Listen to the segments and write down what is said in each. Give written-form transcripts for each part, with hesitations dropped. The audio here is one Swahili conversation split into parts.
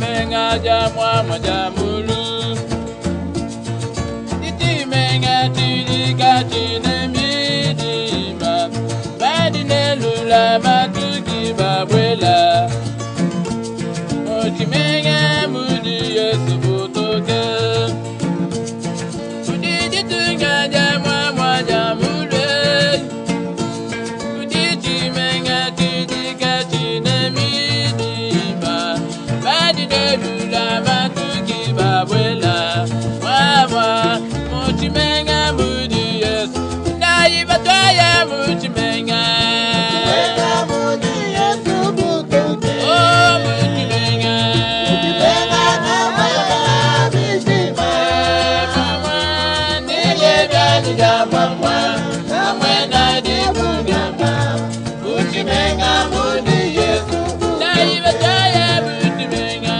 menga jamwa majamulu Titi menga tilika chinemidima Badine lula matuki babwela Oti menga mudi yesu butoke Udidi tunga jamwa majamulu Udidi menga tilika chinemidima Badine lula matuki babwela Mama Muchimenga mudi yesu Naiba toya muchimenga mudi yesu butoke Oh muchimenga Muchimenga kamwela bishima Mama Nije byanija mama Kamwena dibugama Muchimenga mudi yesu Naiba toya muchimenga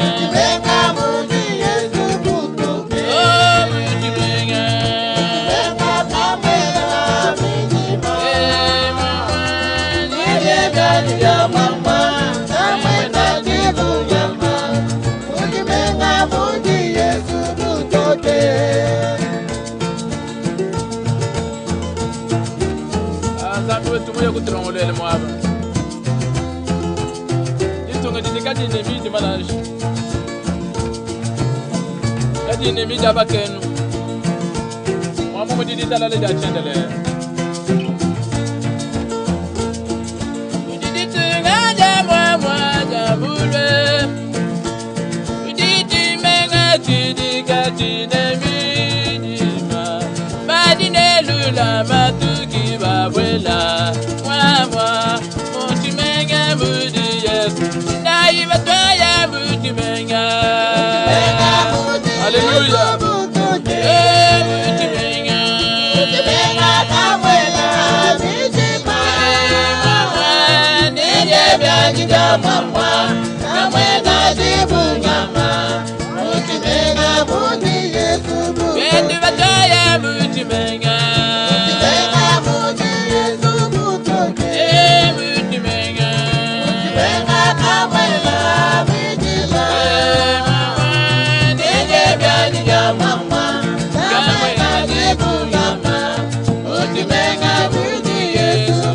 Muchimenga mudi yesu butoke Oh muchimenga Muchimenga kamwela bishima Mama Nije byanija mama Kamwela dibugama Muchimenga mudi yesu butoke Zambi wetu mwe kutirongolele mwaba Jitunga jidikati nemidi malashi Kati nemidi abakenu Mwamu mudidita lale jachendele Udiditunga jamwa mwajabulwe Udidi menga jidikati nemidima Badine lula matuki babwela Mwa Muchimenga mudi yesu Naiba toya muchimenga Hallelujah Muchimenga Mama Nije byanjija mama Kamwena dibugama Muchimenga Bendi batoya muchimenga Muchimenga Mama Nije byanjija mama Kamwena dibugama Muchimenga mudi yesu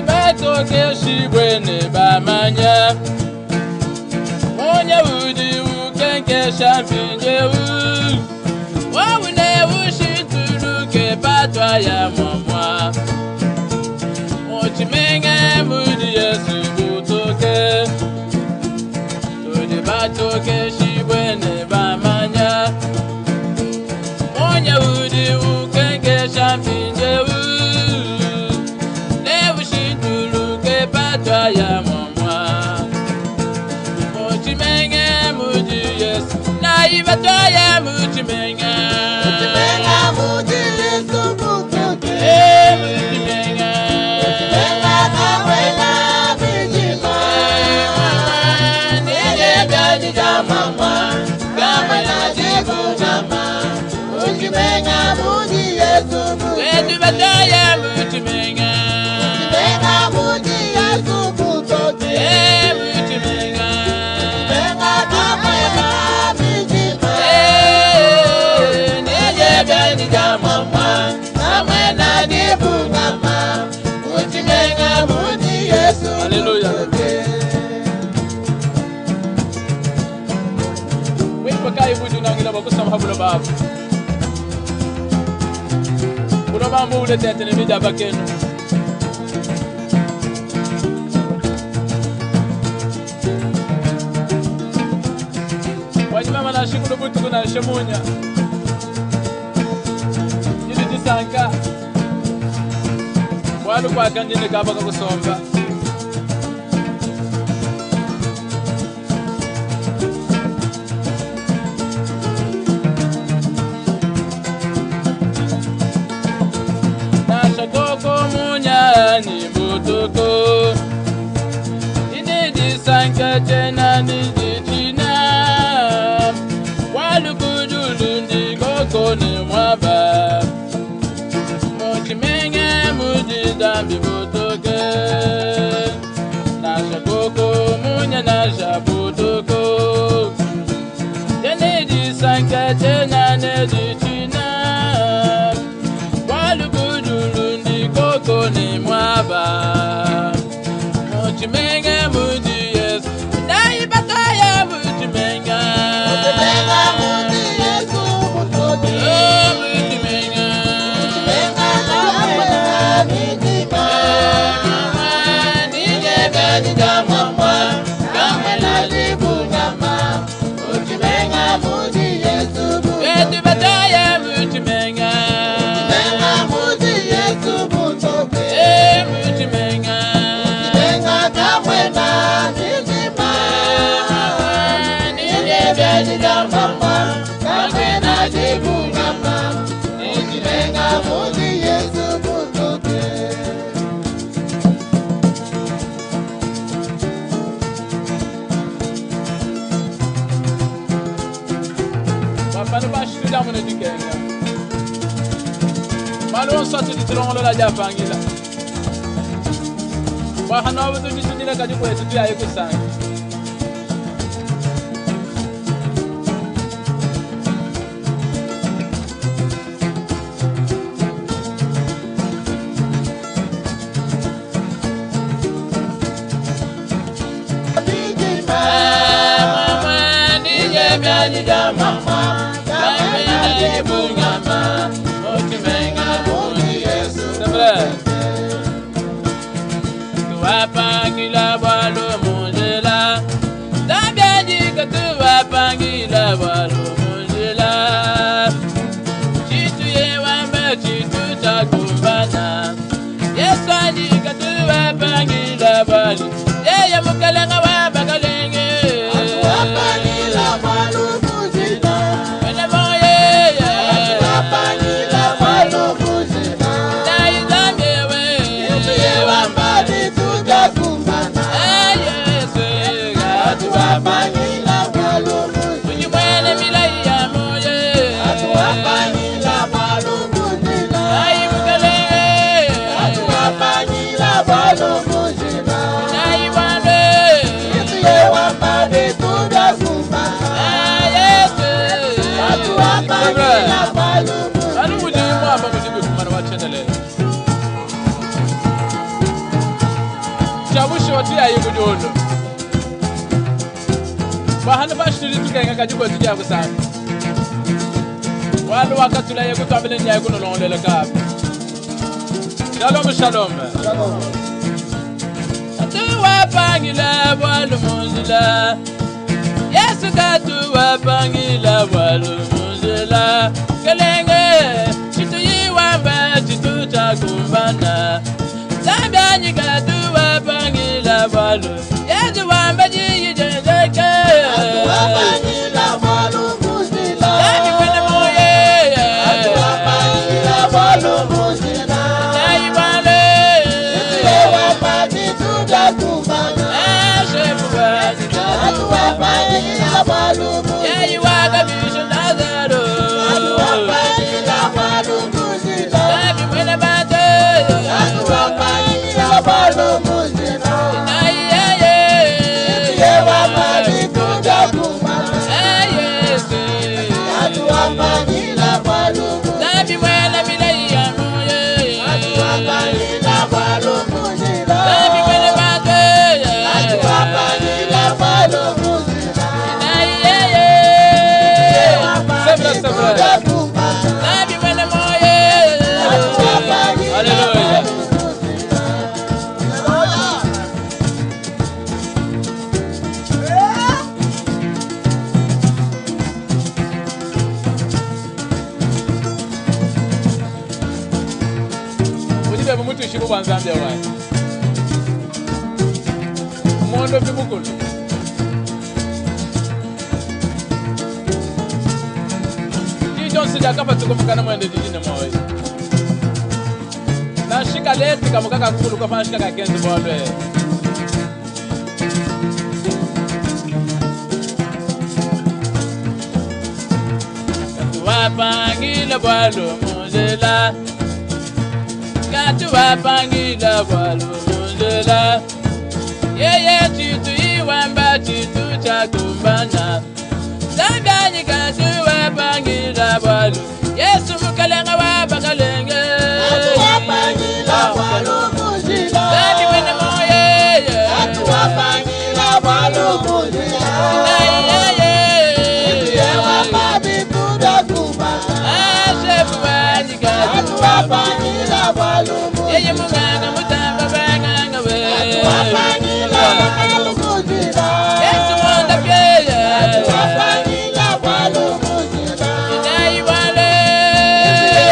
Batoke shibwene bamanya Monya udi ukenke shampinje u Wawune ushituluke patwa ya mwamwa Muchimenga mudi yesu butoke Tudi batoke shibwene bamanya Monya udi ukenke shampinje u Patwa ya mama Muchimenga mudi yesu Naiba toya muchimenga Muchimenga Nije byanjija mama Kamwena dibugama Muchimenga Bendi batoya muchimenga Muchimenga Nije byanjija mama Kamwena dibugama Muchimenga mudi yesu Hallelujah Wimbo kai buju nangila bakusama habula babu Kuroba mbule tetene mida bakenu Wajimama na shikulu butu kuna shemunya Jili jisanka Walu kwa kanjini kabaka kusomba koko ni mwaba Mochimenge muji dambi butoke Nasha koko munya nasha butoke Jenedi sanka tena nedi china Walu budulundi koko ni mwaba Mochimenge muji yes Dai bataya muchimenga Muchimenga muji Yesu butoke Muchimenga Muchimenga kamwena mijima Nije beni jamamwa Kamwena libunyama Muchimenga muji Yesu butoke Eti bataya muchimenga Muchimenga muji Yesu butoke Muchimenga Muchimenga kamwena mijima Nije beni jamamwa Kamwena libunyama Muchimenga muji Yesu butoke Bafana bashirira mune dikenga Malo soti ditirongolo la japangila Bahana wabudu disudira kadi kwetu tu ayi kusanga mijima Mama nije byani jamama Kamena libunyama Mochimenga muji Yesu Sembre Tuwapangila bwalo munjila Zambyajika tuwapangila bwalo munjila Chitu yewamba chitu chakumbana Yesu ajika tuwapangila bwalo Yeye mukalenga wabakalenge Wapangila bwalu muzina Wene moye Wapangila bwalu muzina Dai zamyewe Yewamba bituja kumbana Yesu Wapangila bwalu muzina Ujimwene milai ya moye Wapangila bwalu muzina Dai mukalenge Wapangila bwalu muzina Dai wande Yewamba bituja kumbana Yesu Wapangila bwalu muzina Anu mujimu hapa mujimu kumana wachendelele Chabushi watu ya yuko jodo Bahana bashiri tukenga kajibu tujia kusana Walu wakatula yeko kabile nya yeko nolongolele kabu Shalom shalom Tuwapangila bwalu munzila Yesu katuwapangila bwalu munzila Kelenge chitu yiwamba chitu chakumbana Zambyanyi katuwapangila bwalu Yesu wamba jiyijezeke Wapangila bwalu muzina Yami kwene moye Wapangila bwalu muzina Dai wale Yewamba bituja kumbana Shefu wazika Wapangila bwalu muzina Yeyi waka bisho Lazaro Wapangila bwalu muzina Dami mwene bate Wapangila bwalu muzina Dai yeye Yewamba bituja kumbana Yesu Wapangila bwalu muzina Dami mwene milai ya moye Wapangila bwalu muzina Dami mwene bate Wapangila bwalu muzina Dai yeye Sebra sebra Dami mwene moye Hallelujah Ujibe mumutu ishibu wanzambia wai Mondo vibukulu Johnson yakapa tukumukana mwende dijine mwawe Na shika leti kamukaka kukulu kwa fana shika kakenzi mwalwe Katuwa wapangile bwalo munjila Katu wapangile bwalo munjila Yeye chitu iwamba chitu chakumbana Zanganyi katu wapangile bwalo Yesu mukalenga wapakalenge Katu wapangile bwalo munjila Zani wene moye Katu wapangile bwalo munjila Yeye munganga mutamba banganga we Wapangila bwalo munjila Yesu mwanda pyeya Wapangila bwalo munjila Inai wale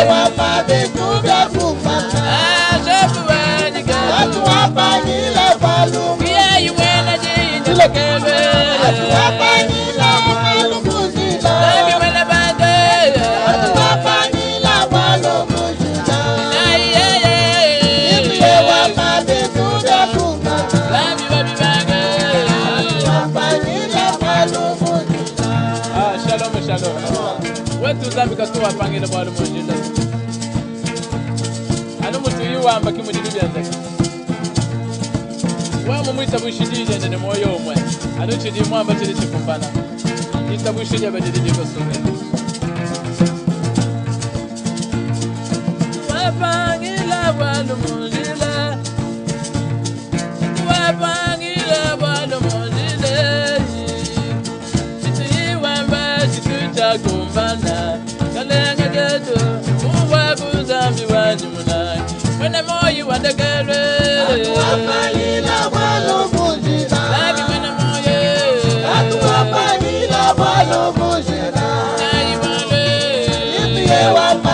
Wapabitu bya kumana Shefu wanyika Wapangila bwalo Kiya yuwena jinja lekelwe Wapangila bwalo munjila Nami wele bande Wapangila bwalo munjila Inai yeye Wapabitu bya kumana Lami wabi bange Wapangila bwalo munjila Shalom shalom Wetu zambi kastu wapangile bwalo munjila Anu mutu yuwamba kimujili byandaka Wamu mwita bushidije ndene moyo umwe Anu chidi mwamba chidi chikumbana Ita bushidije badidi diko suge Wapangila bwalo munjila Wapangila bwalo munjila Chitu yiwamba chitu chakumbana Kalenga geto Uwa kuzambi wanyumuna Mwene moyi wandekelwe Wapangila bwalo munjila Lagi mwene moye Wapangila bwalo munjila Nayi wale Wapangila